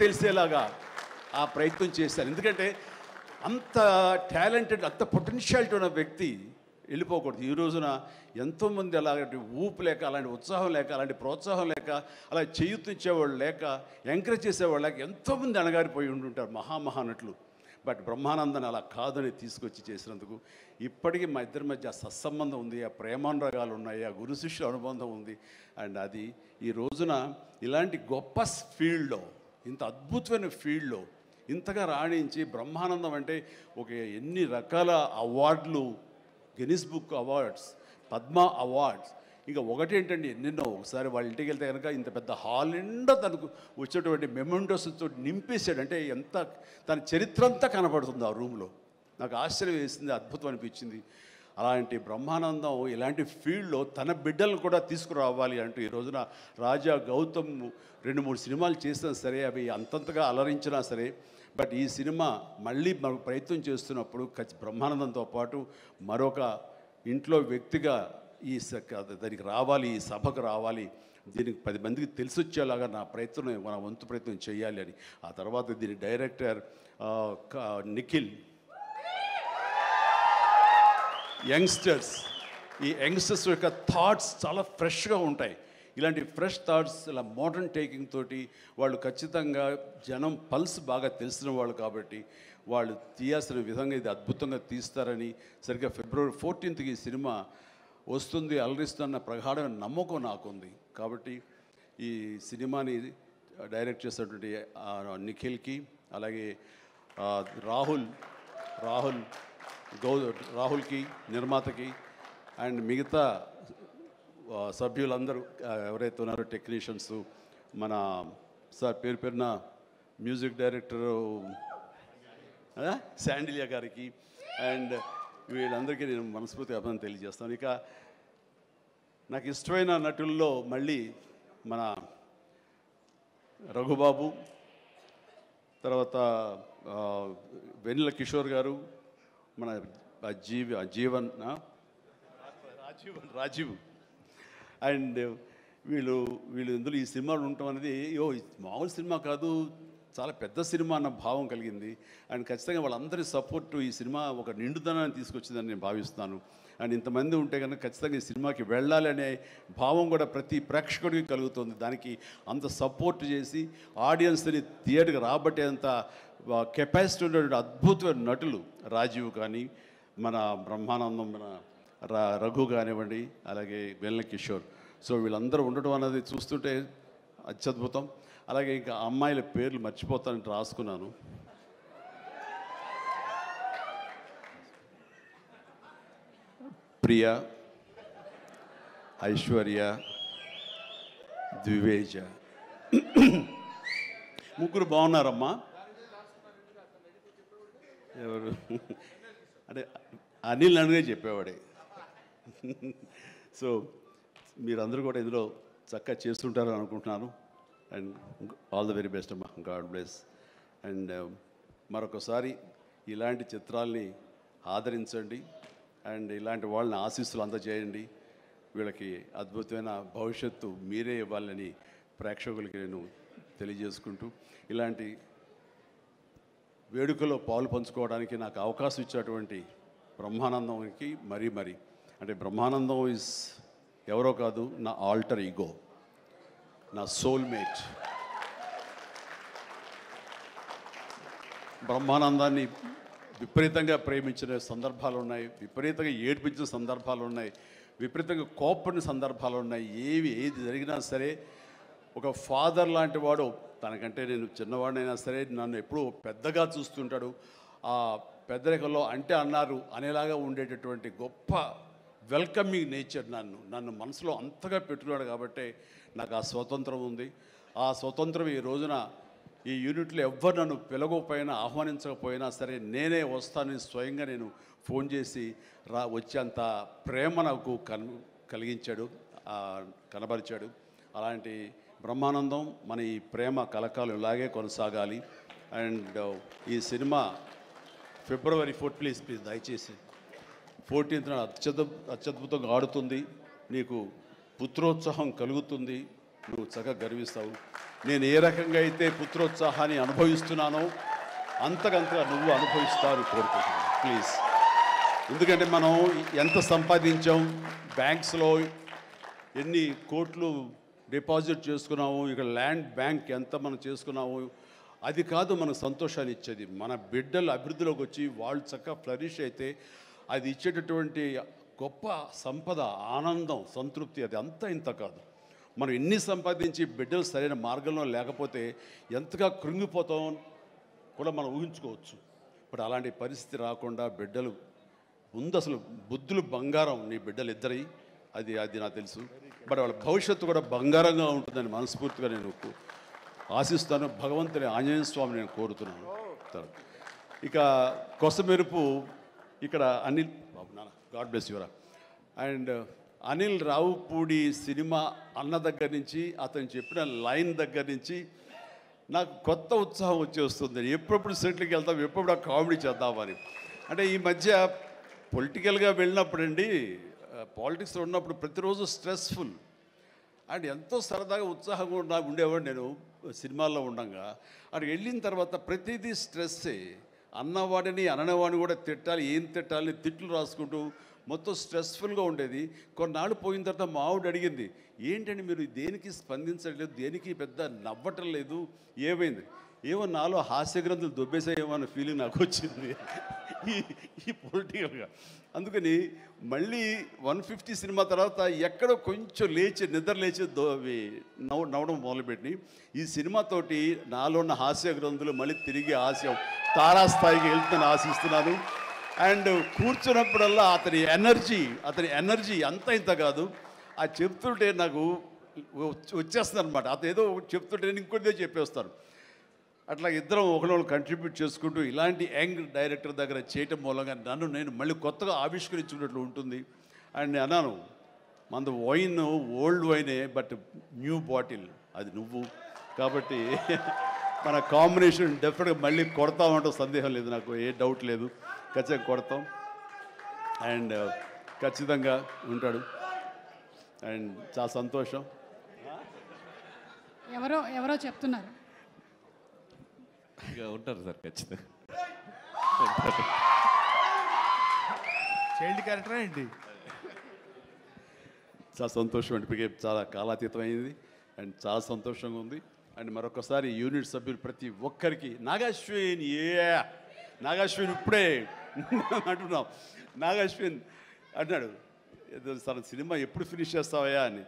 తెలిసేలాగా ఆ ప్రయత్నం చేశాను. ఎందుకంటే అంత టాలెంటెడ్, అంత పొటెన్షియాలిటీ ఉన్న వ్యక్తి వెళ్ళిపోకూడదు. ఈ రోజున ఎంతోమంది అలాంటి ఊపు లేక, అలాంటి ఉత్సాహం లేక, అలాంటి ప్రోత్సాహం లేక, అలా చేయూతించేవాళ్ళు లేక, ఎంకరేజ్ చేసేవాళ్ళు లేక ఎంతోమంది అణగారిపోయి ఉంటుంటారు మహానటులు. బట్ బ్రహ్మానందన్ అలా కాదని తీసుకొచ్చి చేసినందుకు ఇప్పటికీ మా ఇద్దరి మధ్య ఆ సత్సంబంధం ఉంది, ఆ ప్రేమానురాగాలు ఉన్నాయి, ఆ గురు శిష్యుల అనుబంధం ఉంది. అండ్ అది ఈ రోజున ఇలాంటి గొప్ప ఫీల్డ్లో, ఇంత అద్భుతమైన ఫీల్డ్లో ఇంతగా రాణించి బ్రహ్మానందం అంటే ఒక ఎన్ని రకాల అవార్డులు, Guinness book awards, Padma awards, ఇంకా ఒకటేంటండి ఎన్నెన్నో. ఒకసారి వాళ్ళ ఇంటికి వెళ్తే కనుక ఇంత పెద్ద హాల్ నిండా తనకు వచ్చేటువంటి మెమెంటోస్తో నింపేశాడు. అంటే ఎంత తన చరిత్ర అంతా కనబడుతుంది ఆ రూమ్లో. నాకు ఆశ్చర్యం వేసింది, అద్భుతం అనిపించింది. అలాంటి బ్రహ్మానందం ఇలాంటి ఫీల్డ్లో తన బిడ్డలను కూడా తీసుకురావాలి అంటూ ఈ రోజున రాజా గౌతమ్ 2-3 సినిమాలు చేసినా సరే, అవి అంతంతగా అలరించినా సరే, బట్ ఈ సినిమా మళ్ళీ మనకు ప్రయత్నం చేస్తున్నప్పుడు బ్రహ్మానందంతో పాటు మరొక ఇంట్లో వ్యక్తిగా దానికి రావాలి, ఈ సభకు రావాలి, దీనికి 10 మందికి తెలిసొచ్చేలాగా నా వంతు ప్రయత్నం చేయాలి అని. ఆ తర్వాత దీని డైరెక్టర్ నిఖిల్, ఈ యంగ్స్టర్స్ యొక్క థాట్స్ చాలా ఫ్రెష్గా ఉంటాయి. ఇలాంటి ఫ్రెష్ థాట్స్, ఇలా మోడర్న్ టేకింగ్ తోటి వాళ్ళు ఖచ్చితంగా జనం పల్స్ బాగా తెలిసిన వాళ్ళు కాబట్టి వాళ్ళు తీయాల్సిన విధంగా ఇది అద్భుతంగా తీస్తారని, సరిగ్గా ఫిబ్రవరి 14th ఈ సినిమా వస్తుంది, అలరిస్తున్న ప్రగాఢమైన నమ్మకం నాకుంది. కాబట్టి ఈ సినిమాని డైరెక్ట్ చేసినటువంటి నిఖిల్కి, అలాగే రాహుల్కి నిర్మాతకి, అండ్ మిగతా సభ్యులందరూ ఎవరైతే ఉన్నారో టెక్నీషియన్స్, మన సార్ పేరున మ్యూజిక్ డైరెక్టరు శాండిలియా గారికి, అండ్ వీళ్ళందరికీ నేను మనస్ఫూర్తిగా అభినందన తెలియజేస్తాను. ఇక నాకు ఇష్టమైన నటుల్లో మళ్ళీ మన రఘుబాబు, తర్వాత వెన్నెల కిషోర్ గారు, మన రాజీవ్, అండ్ వీళ్ళు ఇందులో ఈ సినిమాలు ఉండటం అనేది మామూలు సినిమా కాదు, చాలా పెద్ద సినిమా అన్న భావం కలిగింది. అండ్ ఖచ్చితంగా వాళ్ళందరి సపోర్టు ఈ సినిమా ఒక నిండుదనాన్ని తీసుకొచ్చిందని నేను భావిస్తున్నాను. అండ్ ఇంతమంది ఉంటే కనుక ఖచ్చితంగా ఈ సినిమాకి వెళ్ళాలి అనే భావం కూడా ప్రతి ప్రేక్షకుడికి కలుగుతుంది. దానికి అంత సపోర్ట్ చేసి ఆడియన్స్ని థియేటర్కి రాబట్టేంత కెపాసిటీ ఉన్నటువంటి అద్భుతమైన నటులు రాజీవ్ కానీ, మన బ్రహ్మానందం, మన రఘు కానివ్వండి, అలాగే వెన్నెల కిషోర్. సో వీళ్ళందరూ ఉండటం అనేది చూస్తుంటే అత్యద్భుతం. అలాగే ఇంకా అమ్మాయిల పేర్లు మర్చిపోతానంటే రాసుకున్నాను. ప్రియ, ఐశ్వర్య, ద్వివేజ, ముగ్గురు బాగున్నారమ్మా. ఎవరు అంటే అనిల్ నన్నుగా చెప్పేవాడే. సో మీరందరూ కూడా ఇందులో చక్కగా చేస్తుంటారని అనుకుంటున్నాను. And all the very best అమ్మా, గాడ్ బ్లెస్. అండ్ మరొకసారి ఇలాంటి చిత్రాల్ని ఆదరించండి, అండ్ ఇలాంటి వాళ్ళని ఆశీస్సులు అందజేయండి. వీళ్ళకి అద్భుతమైన భవిష్యత్తు మీరే ఇవ్వాలని ప్రేక్షకులకి నేను తెలియజేసుకుంటూ, ఇలాంటి వేడుకలో పాలు పంచుకోవడానికి నాకు అవకాశం ఇచ్చినటువంటి బ్రహ్మానందంకి మరీ అంటే బ్రహ్మానందం ఈజ్ ఎవరో కాదు, నా ఆల్టర్ ఈగో, నా సోల్మేట్. బ్రహ్మానందాన్ని విపరీతంగా ప్రేమించిన సందర్భాలు ఉన్నాయి, విపరీతంగా ఏడ్పించిన సందర్భాలు ఉన్నాయి, విపరీతంగా కోప్పడిన సందర్భాలు ఉన్నాయి. ఏది జరిగినా సరే ఒక ఫాదర్ లాంటి వాడు, తనకంటే నేను చిన్నవాడినైనా సరే నన్ను ఎప్పుడూ పెద్దగా చూస్తుంటాడు. ఆ పెద్దరికంలో అంటే అన్నారు అనేలాగా ఉండేటటువంటి గొప్ప వెల్కమింగ్ నేచర్ నన్ను మనసులో అంతగా పెట్టుకున్నాడు. కాబట్టి నాకు ఆ స్వతంత్రం ఉంది. ఆ స్వతంత్రం ఈ రోజున ఈ యూనిట్లో ఎవ్వరు నన్ను పిలవకపోయినా, ఆహ్వానించకపోయినా సరే నేనే వస్తానని స్వయంగా నేను ఫోన్ చేసి వచ్చేంత ప్రేమ నాకు కలిగించాడు, కనబరిచాడు. అలాంటి బ్రహ్మానందం, మన ఈ ప్రేమ కలకాలం ఇలాగే కొనసాగాలి. అండ్ ఈ సినిమా ఫిబ్రవరి 4 ప్లీజ్ దయచేసి 14th అత్యద్భుతంగా ఆడుతుంది. నీకు పుత్రోత్సాహం కలుగుతుంది, నువ్వు చక్కగా గర్విస్తావు. నేను ఏ రకంగా అయితే పుత్రోత్సాహాన్ని అనుభవిస్తున్నానో అంతకంతగా నువ్వు అనుభవిస్తావు కోరుకుంటున్నాను ప్లీజ్. ఎందుకంటే మనం ఎంత సంపాదించాం, బ్యాంక్స్లో ఎన్ని కోట్లు డిపాజిట్ చేసుకున్నాము, ఇక్కడ ల్యాండ్ బ్యాంక్ ఎంత మనం చేసుకున్నాము, అది కాదు మనకు సంతోషాన్ని ఇచ్చేది. మన బిడ్డలు అభివృద్ధిలోకి వచ్చి వాళ్ళు చక్కగా ఫ్లరిష్ అయితే అది ఇచ్చేటటువంటి గొప్ప సంపద, ఆనందం, సంతృప్తి అది అంతా ఇంత కాదు. మనం ఎన్ని సంపాదించి బిడ్డలు సరైన మార్గంలో లేకపోతే ఎంతగా కృంగిపోతాం కూడా మనం ఊహించుకోవచ్చు. ఇప్పుడు అలాంటి పరిస్థితి రాకుండా బిడ్డలు ముందు అసలు బుద్ధులు బంగారం నీ బిడ్డలు ఇద్దరి, అది నాకు తెలుసు. బట్ వాళ్ళ భవిష్యత్తు కూడా బంగారంగా ఉంటుందని మనస్ఫూర్తిగా నేను ఆశిస్తాను. భగవంతుని ఆంజనేయ స్వామి నేను కోరుతున్నాను. ఇక కొసమెరుపు ఇక్కడ అనిల్ బాబు నాన్న గాడ్ బ్లెస్ యువరా అండ్ అనిల్ రావుపూడి సినిమా అన్న దగ్గర నుంచి అతను చెప్పిన లైన్ దగ్గర నుంచి నాకు కొత్త ఉత్సాహం వచ్చేస్తుంది. ఎప్పుడప్పుడు సెటిల్కి వెళ్తాం, ఎప్పుడప్పుడు కామెడీ చేద్దామని. అంటే ఈ మధ్య పొలిటికల్గా వెళ్ళినప్పుడండి, పాలిటిక్స్లో ఉన్నప్పుడు ప్రతిరోజు స్ట్రెస్ఫుల్ అండ్ ఎంతో సరదాగా ఉత్సాహంగా ఉండేవాడు నేను సినిమాల్లో ఉండగా. అక్కడికి వెళ్ళిన తర్వాత ప్రతిదీ స్ట్రెస్సే. అన్నవాడిని అననవాడిని కూడా తిట్టాలి, ఏం తిట్టాలి తిట్లు రాసుకుంటూ మొత్తం స్ట్రెస్ఫుల్గా ఉండేది. కొన్నాళ్ళు పోయిన తర్వాత మా ఆవిడ అడిగింది, ఏంటంటే మీరు దేనికి స్పందించట్లేదు, దేనికి పెద్ద నవ్వటం లేదు, ఏమైంది? ఏమో నాలో హాస్య గ్రంథులు దొబ్బేసాయేమో అన్న ఫీలింగ్ నాకు వచ్చింది ఈ పొలిటికల్గా. అందుకని మళ్ళీ 150 సినిమా తర్వాత ఎక్కడో కొంచెం నిద్ర లేచి నవ్వడం మొదలుపెట్టి ఈ సినిమాతోటి నాలో ఉన్న హాస్య గ్రంథులు మళ్ళీ తిరిగి హాస్యం తారాస్థాయికి వెళ్తుందని ఆశిస్తున్నాను. అండ్ కూర్చున్నప్పుడల్లా అతని ఎనర్జీ అంత ఇంత కాదు. ఆ చెప్తుంటే నాకు వచ్చేస్తుంది అనమాట. అతను ఏదో చెప్తుంటే నేను ఇంకోటిదే చెప్పేస్తాను. అట్లా ఇద్దరం ఒకళ్ళు కంట్రిబ్యూట్ చేసుకుంటూ ఇలాంటి యంగ్ డైరెక్టర్ దగ్గర చేయటం మూలంగా నన్ను నేను మళ్ళీ కొత్తగా ఆవిష్కరించుకున్నట్లు ఉంటుంది. అండ్ నేను అన్నాను, మన వైన్ ఓల్డ్ వైనే బట్ న్యూ బాటిల్ అది నువ్వు కాబట్టి మన కాంబినేషన్ డెఫినెట్గా మళ్ళీ కొడతామంటే సందేహం లేదు, నాకు ఏ డౌట్ లేదు, ఖచ్చితంగా కొడతాం. అండ్ ఖచ్చితంగా ఉంటాడు. అండ్ చాలా సంతోషం. ఎవరో చెప్తున్నారు ఉంటారు సార్, ఖచ్చితంగా చైల్డ్ క్యారెక్టర్ ఏంటి? చాలా సంతోషం అండి, చాలా కాలాతీతమైంది అండ్ చాలా సంతోషంగా ఉంది. అండ్ మరొకసారి యూనిట్ సభ్యులు ప్రతి ఒక్కరికి నాగాశ్విన్ ఇప్పుడే అంటున్నాం. నాగాశ్విన్ అన్నాడు, సార్ సినిమా ఎప్పుడు ఫినిష్ చేస్తావయ్యా అని.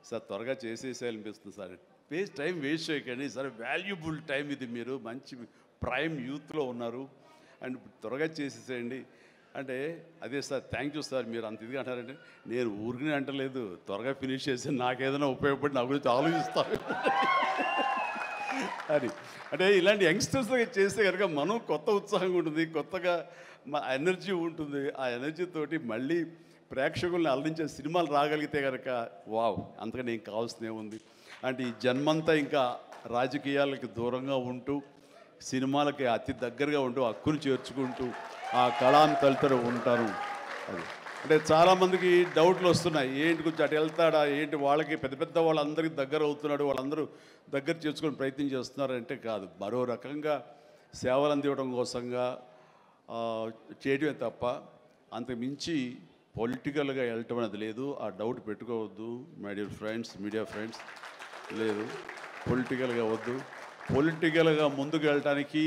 సార్ త్వరగా చేసేసేయాలనిపిస్తుంది సార్, టైం వేస్ట్ చేయకండి సార్, వాల్యుబుల్ టైం ఇది, మీరు మంచి ప్రైమ్ యూత్లో ఉన్నారు అండ్ త్వరగా చేసేసేయండి అంటే. అదే సార్ థ్యాంక్ యూ సార్, మీరు అంత ఇదిగా అంటారంటే నేను ఊరికనే అంటలేదు, త్వరగా ఫినిష్ చేసి నాకేదైనా ఉపయోగపడి నా గురించి ఆలోచిస్తాను అని. అంటే ఇలాంటి యంగ్స్టర్స్ చేస్తే కనుక మనం కొత్త ఉత్సాహంగా ఉంటుంది, కొత్తగా ఎనర్జీ ఉంటుంది. ఆ ఎనర్జీతోటి మళ్ళీ ప్రేక్షకుల్ని అలరించే సినిమాలు రాగలిగితే కనుక వావ్, అంతకని ఏం కావాల్సినే ఉంది. అంటే ఈ జన్మంతా ఇంకా రాజకీయాలకి దూరంగా ఉంటూ సినిమాలకి అతి దగ్గరగా ఉంటూ హక్కును చేర్చుకుంటూ ఆ కళాన్ని తలుతూ ఉంటారు. అది అంటే చాలామందికి డౌట్లు వస్తున్నాయి, ఏంటి కొంచెం అటు వెళ్తాడా ఏంటి, వాళ్ళకి పెద్ద వాళ్ళందరికీ దగ్గర అవుతున్నాడు, వాళ్ళందరూ దగ్గర చేసుకొని ప్రయత్నం చేస్తున్నారంటే కాదు, మరో రకంగా సేవలు అందివ్వడం కోసంగా చేయడమే తప్ప అంతకు మించి పొలిటికల్గా వెళ్ళటం అనేది లేదు. ఆ డౌట్ పెట్టుకోవద్దు my dear friends, media friends, లేదు పొలిటికల్గా వద్దు. పొలిటికల్గా ముందుకు వెళ్ళటానికి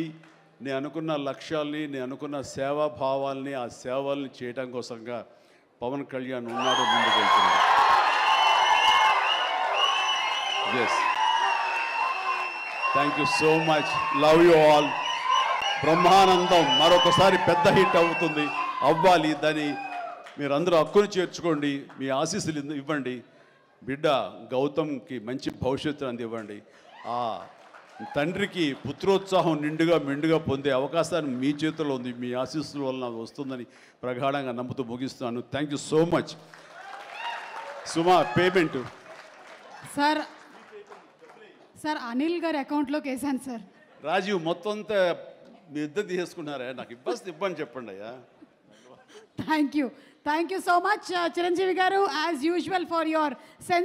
నేను అనుకున్న లక్ష్యాల్ని, నేను అనుకున్న సేవాభావాల్ని, ఆ సేవల్ని చేయడం కోసంగా పవన్ కళ్యాణ్ ఉన్నాడు, ముందుకు వెళ్తున్నాడు. Yes, thank you so much, love you all. Brahmanandam మరొకసారి పెద్ద హిట్ అవుతుంది, అవ్వాలి. దాన్ని మీరందరూ హక్కును చేర్చుకోండి, మీ ఆశీస్సులు ఇవ్వండి. బిడ్డ గౌతమ్కి మంచి భవిష్యత్తు అందివ్వండి. ఆ తండ్రికి పుత్రోత్సాహం మెండుగా పొందే అవకాశాన్ని మీ చేతిలో ఉంది, మీ ఆశీస్సుల వలన వస్తుందని ప్రగాఢంగా నమ్ముతూ ముగిస్తున్నాను. Thank you so much. Suma, payment sir Anil గారి అకౌంట్లోకి వేసాను సార్. రాజీవ్ మొత్తం అంతా మీ ఇద్దరు తీసుకున్నారా? నాకు ఇబ్బంది చెప్పండి అయ్యా. Thank you so much Chiranjeevi garu, as usual for your sense.